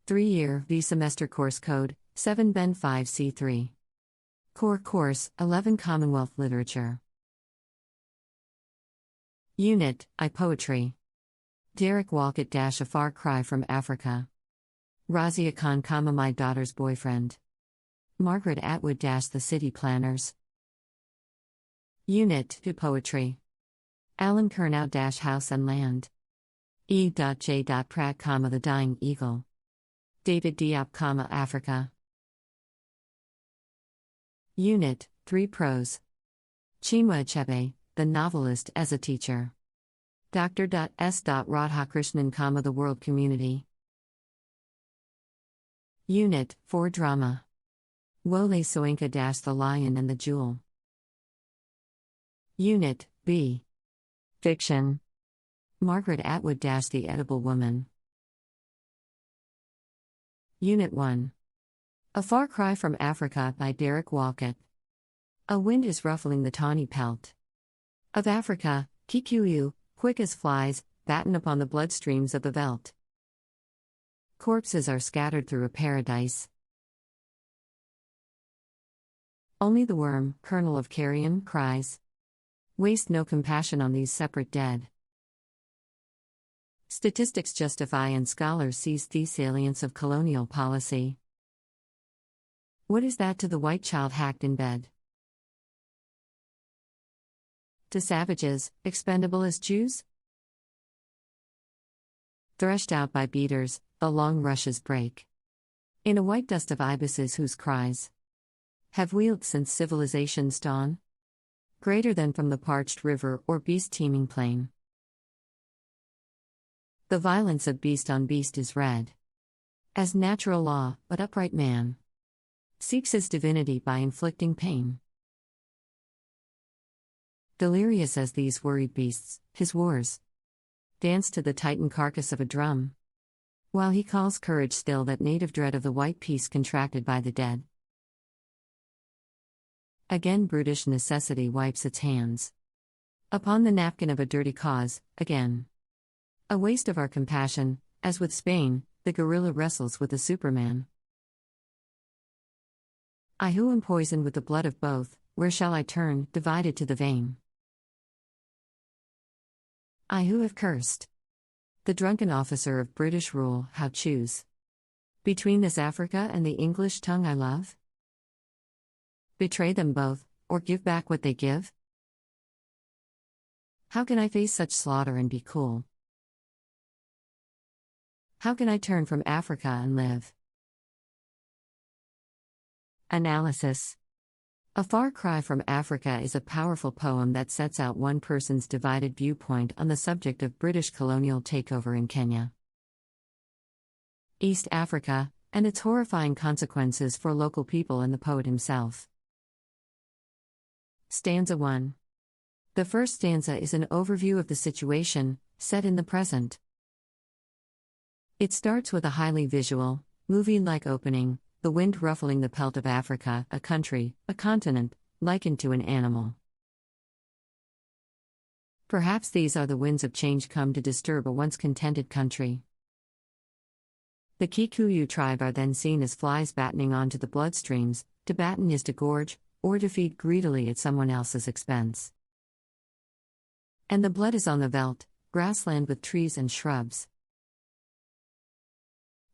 3-year V-semester course code, 7 Ben 5C3. Core course, 11 Commonwealth Literature. Unit, I Poetry. Derek Walcott - A Far Cry from Africa. Razia Khan, My Daughter's Boyfriend. Margaret Atwood - The City Planners. Unit, to Poetry. Alan Kurnow - House and Land. E.J. Pratt, The Dying Eagle. David Diop, Africa. Unit, 3 Prose. Chinua Achebe, the novelist as a teacher. Dr. S. Radhakrishnan, The World Community. Unit, 4 Drama. Wole Soyinka - The Lion and the Jewel. Unit, B. Fiction. Margaret Atwood - The Edible Woman. Unit 1. A Far Cry from Africa by Derek Walcott. A wind is ruffling the tawny pelt of Africa, Kikuyu, quick as flies, batten upon the bloodstreams of the veldt. Corpses are scattered through a paradise. Only the worm, kernel of carrion, cries. Waste no compassion on these separate dead. Statistics justify and scholars seize the salience of colonial policy. What is that to the white child hacked in bed? To savages, expendable as Jews? Threshed out by beaters, the long rushes break. In a white dust of ibises whose cries have wheeled since civilization's dawn, greater than from the parched river or beast-teeming plain. The violence of beast on beast is read as natural law, but upright man seeks his divinity by inflicting pain. Delirious as these worried beasts, his wars dance to the titan carcass of a drum, while he calls courage still that native dread of the white peace contracted by the dead. Again brutish necessity wipes its hands upon the napkin of a dirty cause, again. A waste of our compassion, as with Spain, the guerrilla wrestles with the Superman. I who am poisoned with the blood of both, where shall I turn, divided to the vein? I who have cursed the drunken officer of British rule, how choose between this Africa and the English tongue I love? Betray them both, or give back what they give? How can I face such slaughter and be cool? How can I turn from Africa and live? Analysis. A Far Cry from Africa is a powerful poem that sets out one person's divided viewpoint on the subject of British colonial takeover in Kenya, East Africa, and its horrifying consequences for local people and the poet himself. Stanza 1. The first stanza is an overview of the situation, set in the present. It starts with a highly visual, movie-like opening, the wind ruffling the pelt of Africa, a country, a continent, likened to an animal. Perhaps these are the winds of change come to disturb a once contented country. The Kikuyu tribe are then seen as flies battening onto the bloodstreams. To batten is to gorge, or to feed greedily at someone else's expense. And the blood is on the veldt, grassland with trees and shrubs.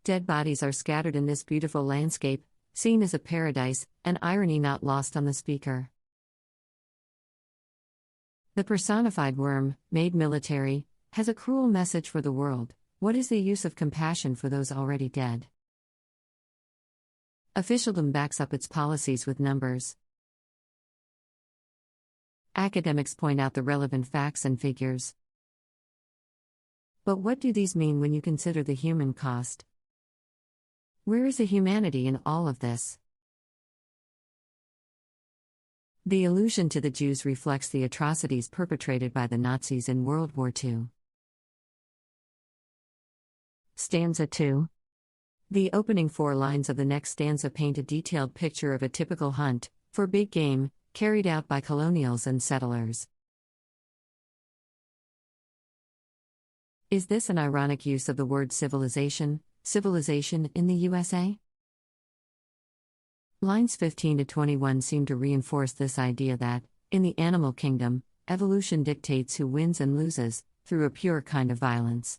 Dead bodies are scattered in this beautiful landscape, seen as a paradise, an irony not lost on the speaker. The personified worm, made military, has a cruel message for the world. What is the use of compassion for those already dead? Officialdom backs up its policies with numbers. Academics point out the relevant facts and figures. But what do these mean when you consider the human cost? Where is the humanity in all of this? The allusion to the Jews reflects the atrocities perpetrated by the Nazis in World War II. Stanza 2. The opening 4 lines of the next stanza paint a detailed picture of a typical hunt for big game carried out by colonials and settlers. Is this an ironic use of the word civilization, Civilization in the USA? Lines 15 to 21 seem to reinforce this idea that, in the animal kingdom, evolution dictates who wins and loses, through a pure kind of violence.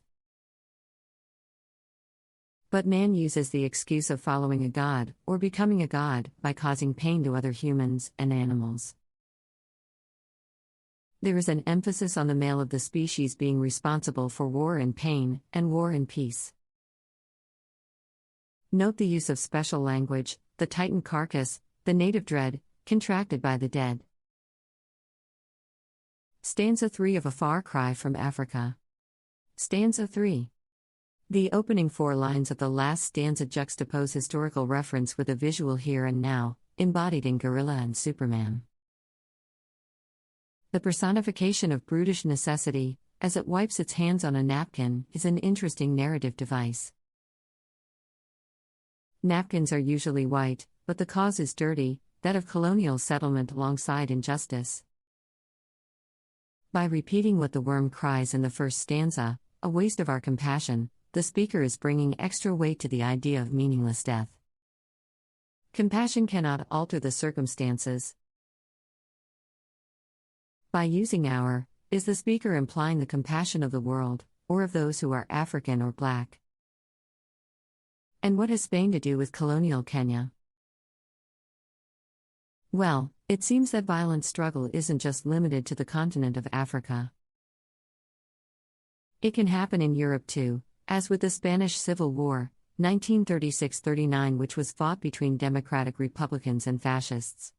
But man uses the excuse of following a god, or becoming a god, by causing pain to other humans and animals. There is an emphasis on the male of the species being responsible for war and pain, and war and peace. Note the use of special language, the Titan carcass, the native dread, contracted by the dead. Stanza 3 of A Far Cry from Africa. Stanza 3. The opening 4 lines of the last stanza juxtapose historical reference with a visual here and now, embodied in gorilla and Superman. The personification of brutish necessity, as it wipes its hands on a napkin, is an interesting narrative device. Napkins are usually white, but the cause is dirty, that of colonial settlement alongside injustice. By repeating what the worm cries in the first stanza, a waste of our compassion, the speaker is bringing extra weight to the idea of meaningless death. Compassion cannot alter the circumstances. By using our, is the speaker implying the compassion of the world, or of those who are African or black? And what has Spain to do with colonial Kenya? Well, it seems that violent struggle isn't just limited to the continent of Africa. It can happen in Europe too, as with the Spanish Civil War, 1936–39, which was fought between democratic republicans and fascists.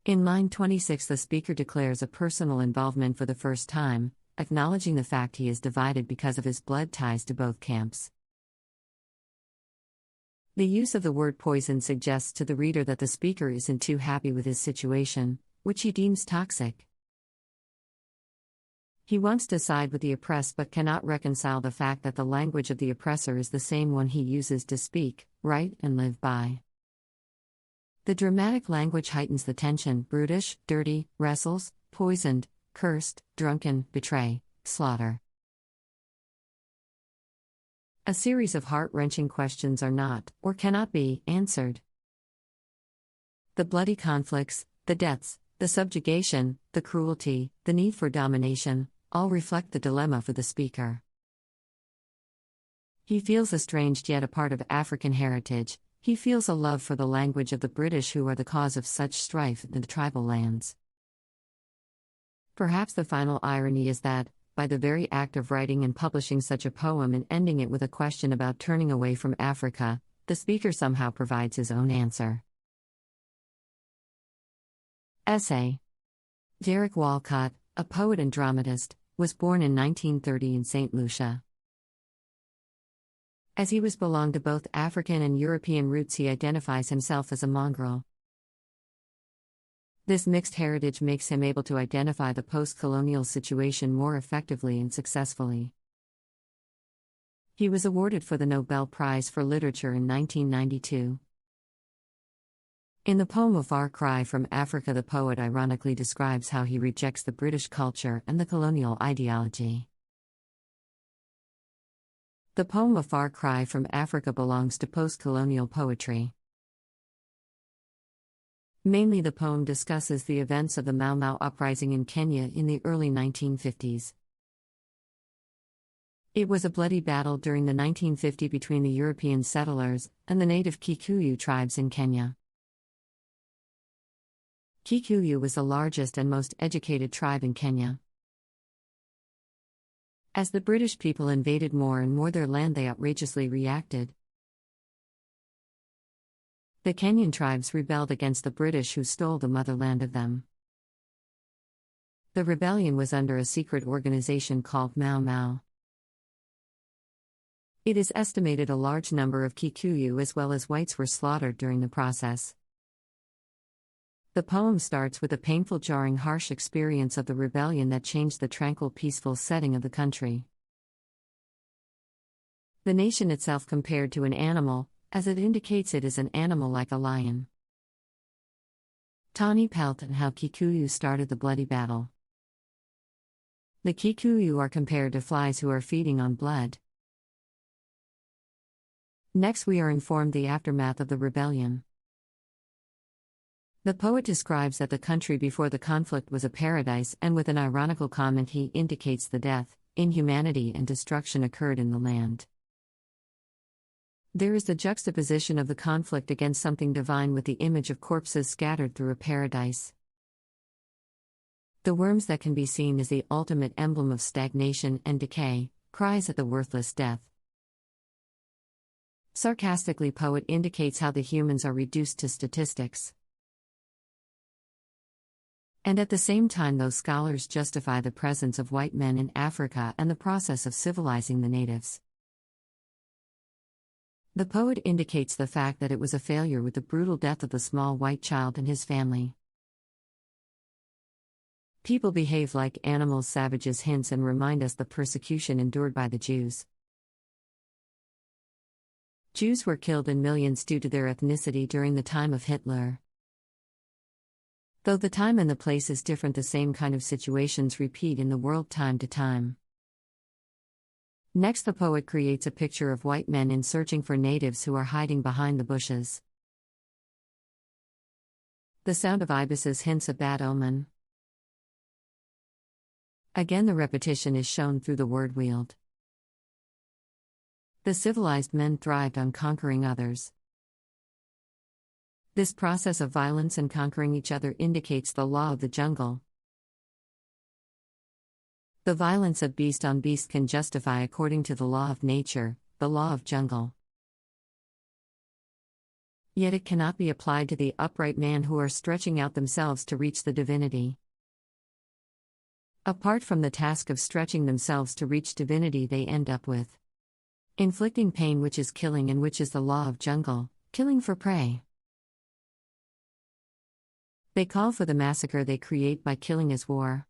In line 26, the speaker declares a personal involvement for the first time, acknowledging the fact he is divided because of his blood ties to both camps. The use of the word poison suggests to the reader that the speaker isn't too happy with his situation, which he deems toxic. He wants to side with the oppressed but cannot reconcile the fact that the language of the oppressor is the same one he uses to speak, write, and live by. The dramatic language heightens the tension: brutish, dirty, wrestles, poisoned, cursed, drunken, betray, slaughter. A series of heart-wrenching questions are not, or cannot be, answered. The bloody conflicts, the deaths, the subjugation, the cruelty, the need for domination, all reflect the dilemma for the speaker. He feels estranged yet a part of African heritage. He feels a love for the language of the British, who are the cause of such strife in the tribal lands. Perhaps the final irony is that, by the very act of writing and publishing such a poem and ending it with a question about turning away from Africa, the speaker somehow provides his own answer. Essay. Derek Walcott, a poet and dramatist, was born in 1930 in St. Lucia. As he belonged to both African and European roots, he identifies himself as a mongrel. This mixed heritage makes him able to identify the post-colonial situation more effectively and successfully. He was awarded for the Nobel Prize for Literature in 1992. In the poem A Far Cry from Africa, the poet ironically describes how he rejects the British culture and the colonial ideology. The poem A Far Cry from Africa belongs to post-colonial poetry. Mainly, the poem discusses the events of the Mau Mau uprising in Kenya in the early 1950s. It was a bloody battle during the 1950 between the European settlers and the native Kikuyu tribes in Kenya. Kikuyu was the largest and most educated tribe in Kenya. As the British people invaded more and more their land, they outrageously reacted. The Kenyan tribes rebelled against the British, who stole the motherland of them. The rebellion was under a secret organization called Mau Mau. It is estimated a large number of Kikuyu as well as whites were slaughtered during the process. The poem starts with a painful, jarring, harsh experience of the rebellion that changed the tranquil, peaceful setting of the country. The nation itself compared to an animal, as it indicates it is an animal like a lion. Tawny pelt and how Kikuyu started the bloody battle. The Kikuyu are compared to flies who are feeding on blood. Next, we are informed the aftermath of the rebellion. The poet describes that the country before the conflict was a paradise, and with an ironical comment, he indicates the death, inhumanity, and destruction occurred in the land. There is the juxtaposition of the conflict against something divine with the image of corpses scattered through a paradise. The worms that can be seen is the ultimate emblem of stagnation and decay, cries at the worthless death. Sarcastically, poet indicates how the humans are reduced to statistics. And at the same time, those scholars justify the presence of white men in Africa and the process of civilizing the natives. The poet indicates the fact that it was a failure with the brutal death of the small white child and his family. People behave like animals, savages hints and remind us the persecution endured by the Jews. Jews were killed in millions due to their ethnicity during the time of Hitler. Though the time and the place is different, the same kind of situations repeat in the world time to time. Next, the poet creates a picture of white men in searching for natives who are hiding behind the bushes. The sound of ibises hints a bad omen. Again, the repetition is shown through the word wheeled. The civilized men thrived on conquering others. This process of violence and conquering each other indicates the law of the jungle. The violence of beast on beast can justify according to the law of nature, the law of jungle. Yet it cannot be applied to the upright man who are stretching out themselves to reach the divinity. Apart from the task of stretching themselves to reach divinity, they end up with inflicting pain, which is killing, and which is the law of jungle, killing for prey. They call for the massacre they create by killing as war.